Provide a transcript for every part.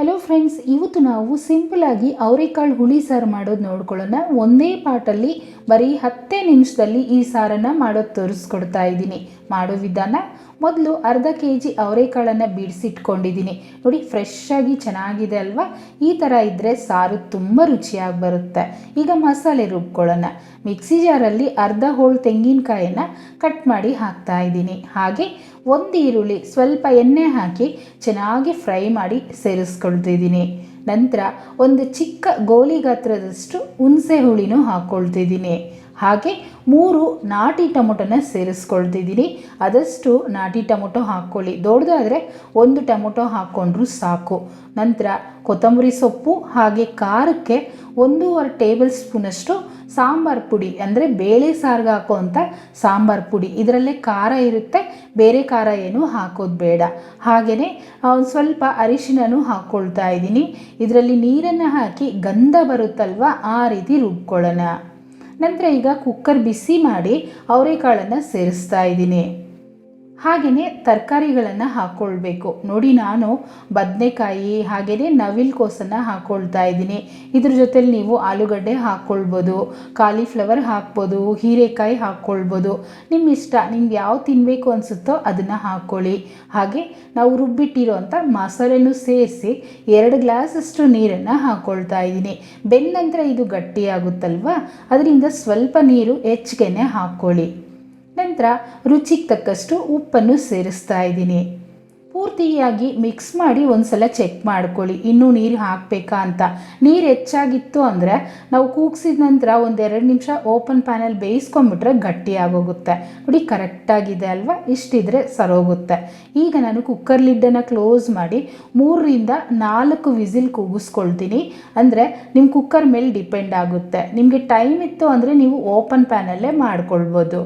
Hello friends, ಇವತ್ತು ನಾವು ಸಿಂಪಲಾಗಿ ಅವರೆಕಾಳು ಹುಳಿ ಸಾರು ಮಾಡೋದು ನೋಡ್ಕೊಳ್ಳೋಣ. ಒಂದೇ ಪಾಟಲ್ಲಿ ಬರೀ 10 ನಿಮಿಷದಲ್ಲಿ ಈ ಸಾರನ್ನು ಮಾಡೋದು ತೋರಿಸ್ಕೊಡ್ತಾ ಇದ್ದೀನಿ. ಮಾಡೋ ವಿಧಾನ: ಮೊದಲು ಅರ್ಧ kg ಅವರೆಕಾಳನ್ನು ಬಿಡಿಸಿಟ್ಕೊಂಡಿದ್ದೀನಿ. ನೋಡಿ, ಫ್ರೆಶ್ ಆಗಿ ಚೆನ್ನಾಗಿದೆ ಅಲ್ವಾ? ಈ ಥರ ಇದ್ದರೆ ಸಾರು ತುಂಬ ರುಚಿಯಾಗಿ ಬರುತ್ತೆ. ಈಗ ಮಸಾಲೆ ರುಬ್ಕೊಳ್ಳೋಣ. ಮಿಕ್ಸಿ ಜಾರಲ್ಲಿ ಅರ್ಧ ಹೋಳು ತೆಂಗಿನಕಾಯನ್ನು ಕಟ್ ಮಾಡಿ ಹಾಕ್ತಾ ಇದ್ದೀನಿ. ಹಾಗೆ ಒಂದು ಈರುಳ್ಳಿ ಸ್ವಲ್ಪ ಎಣ್ಣೆ ಹಾಕಿ ಚೆನ್ನಾಗಿ ಫ್ರೈ ಮಾಡಿ ಸೇರಿಸ್ಕೊಳ್ತಿದ್ದೀನಿ. ನಂತರ ಒಂದು ಚಿಕ್ಕ ಗೋಲಿ ಗಾತ್ರದಷ್ಟು ಹುಣಸೆ ಹುಳಿನೂ ಹಾಕ್ಕೊಳ್ತಿದ್ದೀನಿ. ಹಾಗೆ 3 ನಾಟಿ ಟೊಮೊಟೊನ ಸೇರಿಸ್ಕೊಳ್ತಿದ್ದೀನಿ. ಆದಷ್ಟು ನಾಟಿ ಟೊಮೊಟೊ ಹಾಕ್ಕೊಳ್ಳಿ, ದೊಡ್ಡದಾದರೆ 1 ಟೊಮೊಟೊ ಹಾಕ್ಕೊಂಡ್ರೂ ಸಾಕು. ನಂತರ ಕೊತ್ತಂಬರಿ ಸೊಪ್ಪು, ಹಾಗೆ ಖಾರಕ್ಕೆ 1.5 ಟೇಬಲ್ ಸ್ಪೂನಷ್ಟು ಸಾಂಬಾರು ಪುಡಿ, ಅಂದರೆ ಬೇಳೆ ಸಾರಿಗೆ ಹಾಕೋವಂಥ ಸಾಂಬಾರು ಪುಡಿ. ಇದರಲ್ಲೇ ಖಾರ ಇರುತ್ತೆ, ಬೇರೆ ಖಾರ ಏನೂ ಹಾಕೋದು ಬೇಡ. ಹಾಗೆಯೇ ಸ್ವಲ್ಪ ಅರಿಶಿನೂ ಹಾಕ್ಕೊಳ್ತಾ ಇದ್ದೀನಿ. ಇದರಲ್ಲಿ ನೀರನ್ನು ಹಾಕಿ ಗಂಧ ಬರುತ್ತಲ್ವ, ಆ ರೀತಿ ರುಬ್ಕೊಳ್ಳೋಣ. ನಂತರ ಈಗ ಕುಕ್ಕರ್ ಬಿಸಿ ಮಾಡಿ ಅವರೆಕಾಳನ್ನು ಸೇರಿಸ್ತಾ ಇದ್ದೀನಿ. ಹಾಗೆಯೇ ತರಕಾರಿಗಳನ್ನು ಹಾಕ್ಕೊಳ್ಬೇಕು. ನೋಡಿ, ನಾನು ಬದನೆಕಾಯಿ ಹಾಗೆಯೇ ನವಿಲುಕೋಸನ್ನು ಹಾಕ್ಕೊಳ್ತಾ ಇದ್ದೀನಿ. ಇದ್ರ ಜೊತೆಲಿ ನೀವು ಆಲೂಗಡ್ಡೆ ಹಾಕ್ಕೊಳ್ಬೋದು, ಕಾಲಿಫ್ಲವರ್ ಹಾಕ್ಬೋದು, ಹೀರೆಕಾಯಿ ಹಾಕ್ಕೊಳ್ಬೋದು. ನಿಮ್ಮ ಇಷ್ಟ, ನಿಮ್ಗೆ ಯಾವ ತಿನ್ನಬೇಕು ಅನಿಸುತ್ತೋ ಅದನ್ನು ಹಾಕ್ಕೊಳ್ಳಿ. ಹಾಗೆ ನಾವು ರುಬ್ಬಿಟ್ಟಿರೋಂಥ ಮಸಾಲೆನೂ ಸೇರಿಸಿ 2 ಗ್ಲಾಸಷ್ಟು ನೀರನ್ನು ಹಾಕ್ಕೊಳ್ತಾ ಇದ್ದೀನಿ. ಬೆಂದ ನಂತರ ಇದು ಗಟ್ಟಿಯಾಗುತ್ತಲ್ವ, ಅದರಿಂದ ಸ್ವಲ್ಪ ನೀರು ಹೆಚ್ಚಿಗೆ ಹಾಕ್ಕೊಳ್ಳಿ. ನಂತರ ರುಚಿಗೆ ತಕ್ಕಷ್ಟು ಉಪ್ಪನ್ನು ಸೇರಿಸ್ತಾ ಇದ್ದೀನಿ. ಪೂರ್ತಿಯಾಗಿ ಮಿಕ್ಸ್ ಮಾಡಿ ಒಂದು ಸಲ ಚೆಕ್ ಮಾಡ್ಕೊಳ್ಳಿ, ಇನ್ನೂ ನೀರು ಹಾಕಬೇಕಾ ಅಂತ. ನೀರು ಹೆಚ್ಚಾಗಿತ್ತು ಅಂದರೆ ನಾವು ಕೂಗಿಸಿದ ನಂತರ 1-2 ನಿಮಿಷ ಓಪನ್ ಪ್ಯಾನಲ್ಲಿ ಬೇಯಿಸ್ಕೊಂಬಿಟ್ರೆ ಗಟ್ಟಿಯಾಗೋಗುತ್ತೆ. ನೋಡಿ, ಕರೆಕ್ಟಾಗಿದೆ ಅಲ್ವಾ? ಇಷ್ಟಿದ್ರೆ ಸರೋಗುತ್ತೆ. ಈಗ ನಾನು ಕುಕ್ಕರ್ ಲಿಡ್ಡನ್ನು ಕ್ಲೋಸ್ ಮಾಡಿ 3-4 ವಿಸಿಲ್ ಕೂಗಿಸ್ಕೊಳ್ತೀನಿ. ಅಂದರೆ ನಿಮ್ಮ ಕುಕ್ಕರ್ ಮೇಲೆ ಡಿಪೆಂಡ್ ಆಗುತ್ತೆ. ನಿಮಗೆ ಟೈಮ್ ಇತ್ತು ಅಂದರೆ ನೀವು ಓಪನ್ ಪ್ಯಾನಲ್ಲೇ ಮಾಡ್ಕೊಳ್ಬೋದು.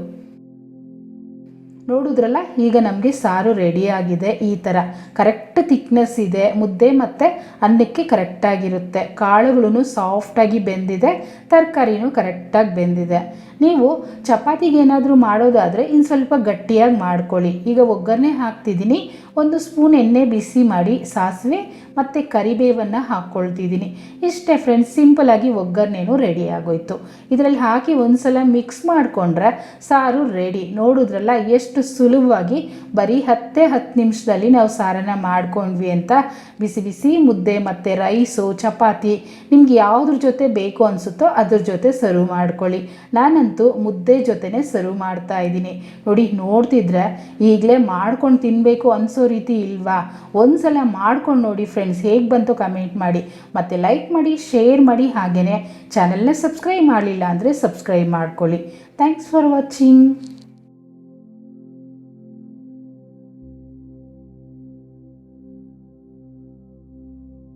ನೋಡಿದ್ರಲ್ಲ, ಈಗ ನಮಗೆ ಸಾರು ರೆಡಿಯಾಗಿದೆ. ಈ ಥರ ಕರೆಕ್ಟ್ ಥಿಕ್ನೆಸ್ ಇದೆ. ಮುದ್ದೆ ಮತ್ತು ಅನ್ನಕ್ಕೆ ಕರೆಕ್ಟಾಗಿರುತ್ತೆ. ಕಾಳುಗಳೂ ಸಾಫ್ಟಾಗಿ ಬೆಂದಿದೆ, ತರಕಾರಿನೂ ಕರೆಕ್ಟಾಗಿ ಬೆಂದಿದೆ. ನೀವು ಚಪಾತಿಗೆ ಏನಾದರೂ ಮಾಡೋದಾದರೆ ಇನ್ನು ಸ್ವಲ್ಪ ಗಟ್ಟಿಯಾಗಿ ಮಾಡ್ಕೊಳ್ಳಿ. ಈಗ ಒಗ್ಗರಣೆ ಹಾಕ್ತಿದ್ದೀನಿ. 1 ಸ್ಪೂನ್ ಎಣ್ಣೆ ಬಿಸಿ ಮಾಡಿ ಸಾಸಿವೆ ಮತ್ತು ಕರಿಬೇವನ್ನು ಹಾಕ್ಕೊಳ್ತಿದ್ದೀನಿ. ಇಷ್ಟೇ ಫ್ರೆಂಡ್ಸ್, ಸಿಂಪಲಾಗಿ ಒಗ್ಗರಣೆನೂ ರೆಡಿ ಆಗೋಯ್ತು. ಇದರಲ್ಲಿ ಹಾಕಿ ಒಂದು ಸಲ ಮಿಕ್ಸ್ ಮಾಡಿಕೊಂಡ್ರೆ ಸಾರು ರೆಡಿ. ನೋಡಿದ್ರಲ್ಲ ಎಷ್ಟು ಸುಲಭವಾಗಿ ಬರೀ 10 ನಿಮಿಷದಲ್ಲಿ ನಾವು ಸಾರನ್ನು ಮಾಡ್ಕೊಂಡ್ವಿ ಅಂತ. ಬಿಸಿ ಬಿಸಿ ಮುದ್ದೆ ಮತ್ತು ರೈಸು, ಚಪಾತಿ, ನಿಮ್ಗೆ ಯಾವುದ್ರ ಜೊತೆ ಬೇಕು ಅನಿಸುತ್ತೋ ಅದ್ರ ಜೊತೆ ಸರ್ವ್ ಮಾಡ್ಕೊಳ್ಳಿ. ನಾನಂತೂ ಮುದ್ದೆ ಜೊತೆನೇ ಸರ್ವ್ ಮಾಡ್ತಾ ಇದ್ದೀನಿ. ನೋಡಿ, ನೋಡ್ತಿದ್ರೆ ಈಗಲೇ ಮಾಡ್ಕೊಂಡು ತಿನ್ನಬೇಕು ಅನಿಸೋ ರೀತಿ ಇಲ್ವಾ? ಒಂದು ಸಲ ಮಾಡ್ಕೊಂಡು ನೋಡಿ ಫ್ರೆಂಡ್ಸ್, ಹೇಗೆ ಬಂತು ಕಮೆಂಟ್ ಮಾಡಿ, ಮತ್ತು ಲೈಕ್ ಮಾಡಿ, ಶೇರ್ ಮಾಡಿ. ಹಾಗೆಯೇ ಚಾನಲ್ನ ಸಬ್ಸ್ಕ್ರೈಬ್ ಮಾಡಲಿಲ್ಲ ಅಂದರೆ ಸಬ್ಸ್ಕ್ರೈಬ್ ಮಾಡ್ಕೊಳ್ಳಿ. Thanks for watching.